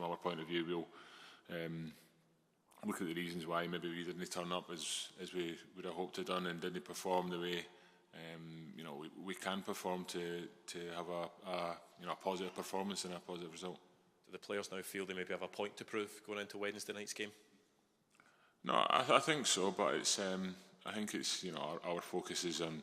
from our point of view, we'll look at the reasons why maybe we didn't turn up as we would have hoped to done and didn't perform the way we can perform to have a positive performance and a positive result. Do the players now feel they maybe have a point to prove going into Wednesday night's game? No, I think so, but it's I think it's our focus is on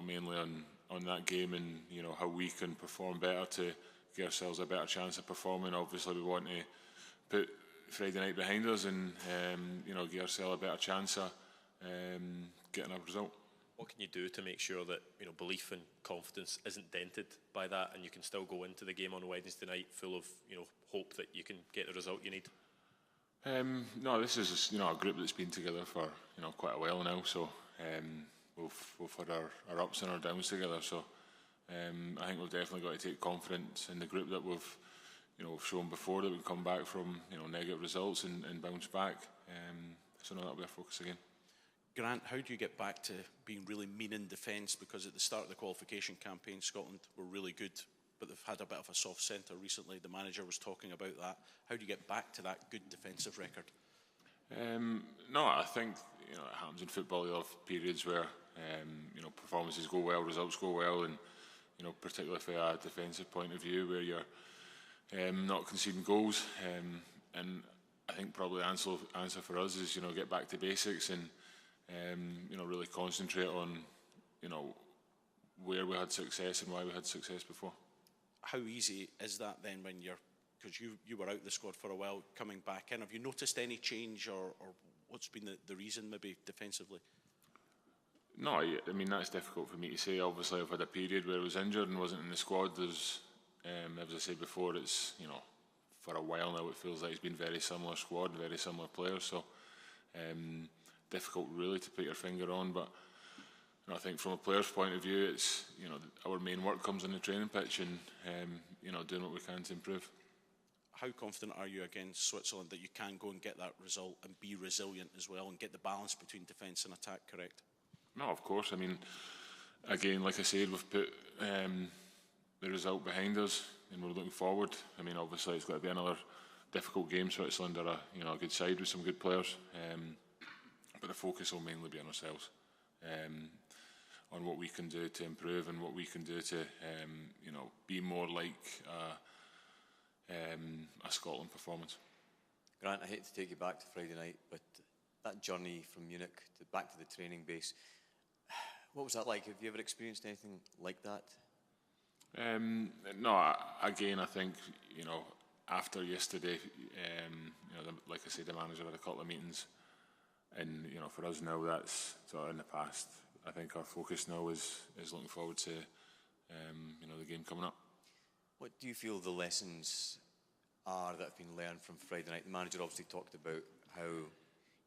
mainly on that game and how we can perform better to give ourselves a better chance of performing. Obviously, we want to put Friday night behind us and give ourselves a better chance of getting a result. What can you do to make sure that belief and confidence isn't dented by that, and you can still go into the game on Wednesday night full of hope that you can get the result you need? No, this is a group that's been together for quite a while now, so we've had our ups and our downs together. So I think we've definitely got to take confidence in the group that we've shown before that we come back from negative results and bounce back. So no, that'll be our focus again. Grant, how do you get back to being really mean in defence? Because at the start of the qualification campaign, Scotland were really good, but they've had a bit of a soft centre recently. The manager was talking about that. How do you get back to that good defensive record? No, I think it happens in football. You have periods where performances go well, results go well, and particularly from a defensive point of view, where you're not conceding goals. And I think probably the answer for us is get back to basics and really concentrate on where we had success and why we had success before. How easy is that then when because you were out the squad for a while, coming back in? Have you noticed any change or what's been the reason maybe defensively? No, I mean that's difficult for me to say. Obviously I've had a period where I was injured and wasn't in the squad. There's as I said before, it's for a while now it feels like it's been very similar squad, very similar players, so difficult really to put your finger on. But I think from a player's point of view, it's our main work comes on the training pitch and doing what we can to improve. How confident are you against Switzerland that you can go and get that result and be resilient as well and get the balance between defence and attack correct? No, of course. I mean, again, like I said, we've put the result behind us and we're looking forward. I mean, obviously it's got to be another difficult game. Switzerland are a good side with some good players, but the focus will mainly be on ourselves, on what we can do to improve and what we can do to be more like a Scotland performance. Grant, I hate to take you back to Friday night, but that journey from Munich back to the training base, what was that like? Have you ever experienced anything like that? No, again, I think after yesterday, like I said, the manager had a couple of meetings, and for us now that's sort of in the past. I think our focus now is looking forward to the game coming up. What do you feel the lessons are that have been learned from Friday night? The manager obviously talked about how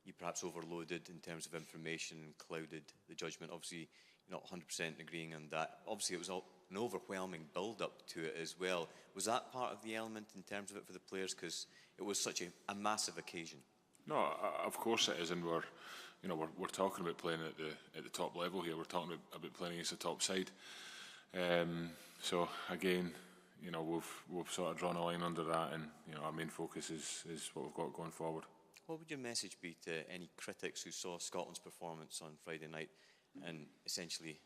you perhaps overloaded in terms of information and clouded the judgment. Obviously, you're not 100% agreeing on that. Obviously, it was an overwhelming build-up to it as well. Was that part of the element in terms of it for the players? Because it was such a massive occasion. No, of course it is, and we're talking about playing at the top level here. We're talking about playing against the top side. So again, we've sort of drawn a line under that, and our main focus is what we've got going forward. What would your message be to any critics who saw Scotland's performance on Friday night and essentially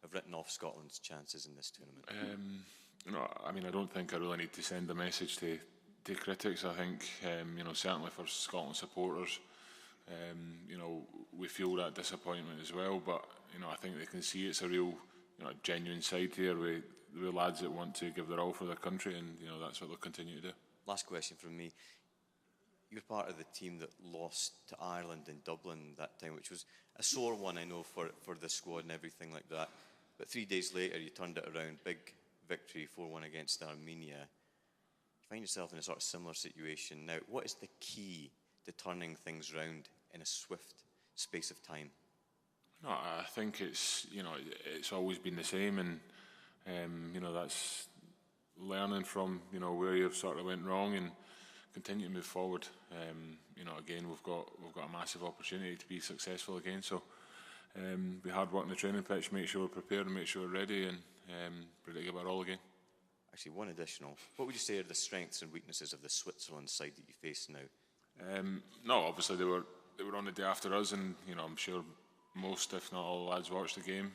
have written off Scotland's chances in this tournament? I mean, I don't think I really need to send a message to critics. I think, certainly for Scotland supporters, we feel that disappointment as well. But I think they can see it's a real, genuine side here with lads that want to give their all for their country, and that's what they'll continue to do. Last question from me. You're part of the team that lost to Ireland in Dublin that time, which was a sore one, I know, for the squad and everything like that. But 3 days later, you turned it around. Big victory, 4-1 against Armenia. You find yourself in a sort of similar situation now. What is the key to turning things around in a swift space of time? No, I think it's always been the same, and that's learning from where you've sort of went wrong and continue to move forward. Again, we've got a massive opportunity to be successful again. So be hard work on the training pitch, make sure we're prepared and make sure we're ready, and ready to give our all again. actually one additional. What would you say are the strengths and weaknesses of the Switzerland side that you face now? No, obviously they were on the day after us, and I'm sure most, if not all, the lads watched the game.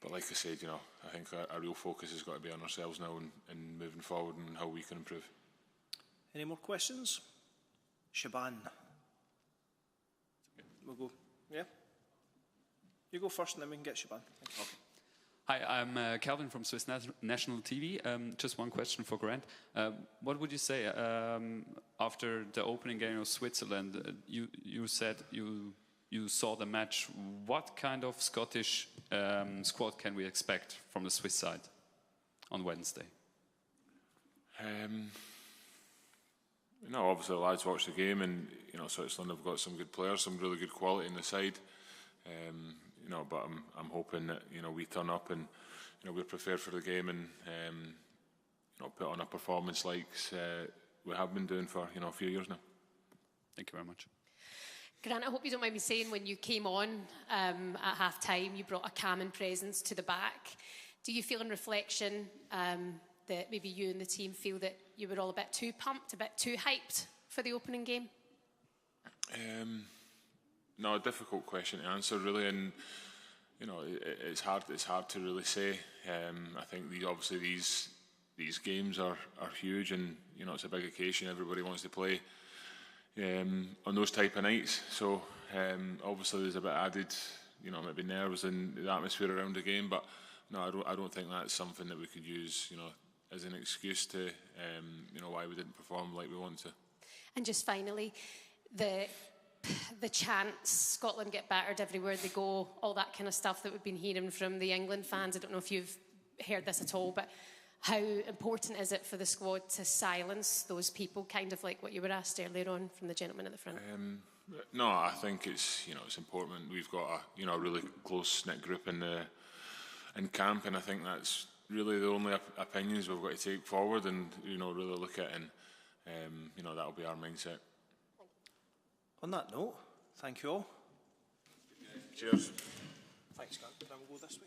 But like I said, I think our real focus has got to be on ourselves now and moving forward and how we can improve. Any more questions? Shaban. We'll go. Yeah? You go first and then we can get Shaban. Thank you. Okay. Hi, I'm Calvin from Swiss National TV. Just one question for Grant. What would you say after the opening game of Switzerland? You said you saw the match. What kind of Scottish squad can we expect from the Swiss side on Wednesday? No, obviously the lads watched the game, and Switzerland have got some good players, some really good quality in the side. But I'm hoping that we turn up and we're prepared for the game and put on a performance like we have been doing for a few years now. Thank you very much. Grant, I hope you don't mind me saying, when you came on at half time, you brought a calming presence to the back. Do you feel in reflection that maybe you and the team feel that you were all a bit too pumped, a bit too hyped for the opening game? No, a difficult question to answer, really, and it's hard to really say. I think obviously these games are huge, and it's a big occasion. Everybody wants to play on those type of nights. So obviously there's a bit added, maybe nerves in the atmosphere around the game. But no, I don't think that's something that we could use, as an excuse to why we didn't perform like we want to. And just finally, the chants, Scotland get battered everywhere they go, all that kind of stuff that we've been hearing from the England fans. I don't know if you've heard this at all, but how important is it for the squad to silence those people, kind of like what you were asked earlier on from the gentleman at the front? No, I think it's important. We've got a really close-knit group in camp, and I think that's really the only opinions we've got to take forward and really look at, and that'll be our mindset. On that note, thank you all. Cheers. Thanks, Grant. Then we'll go this way.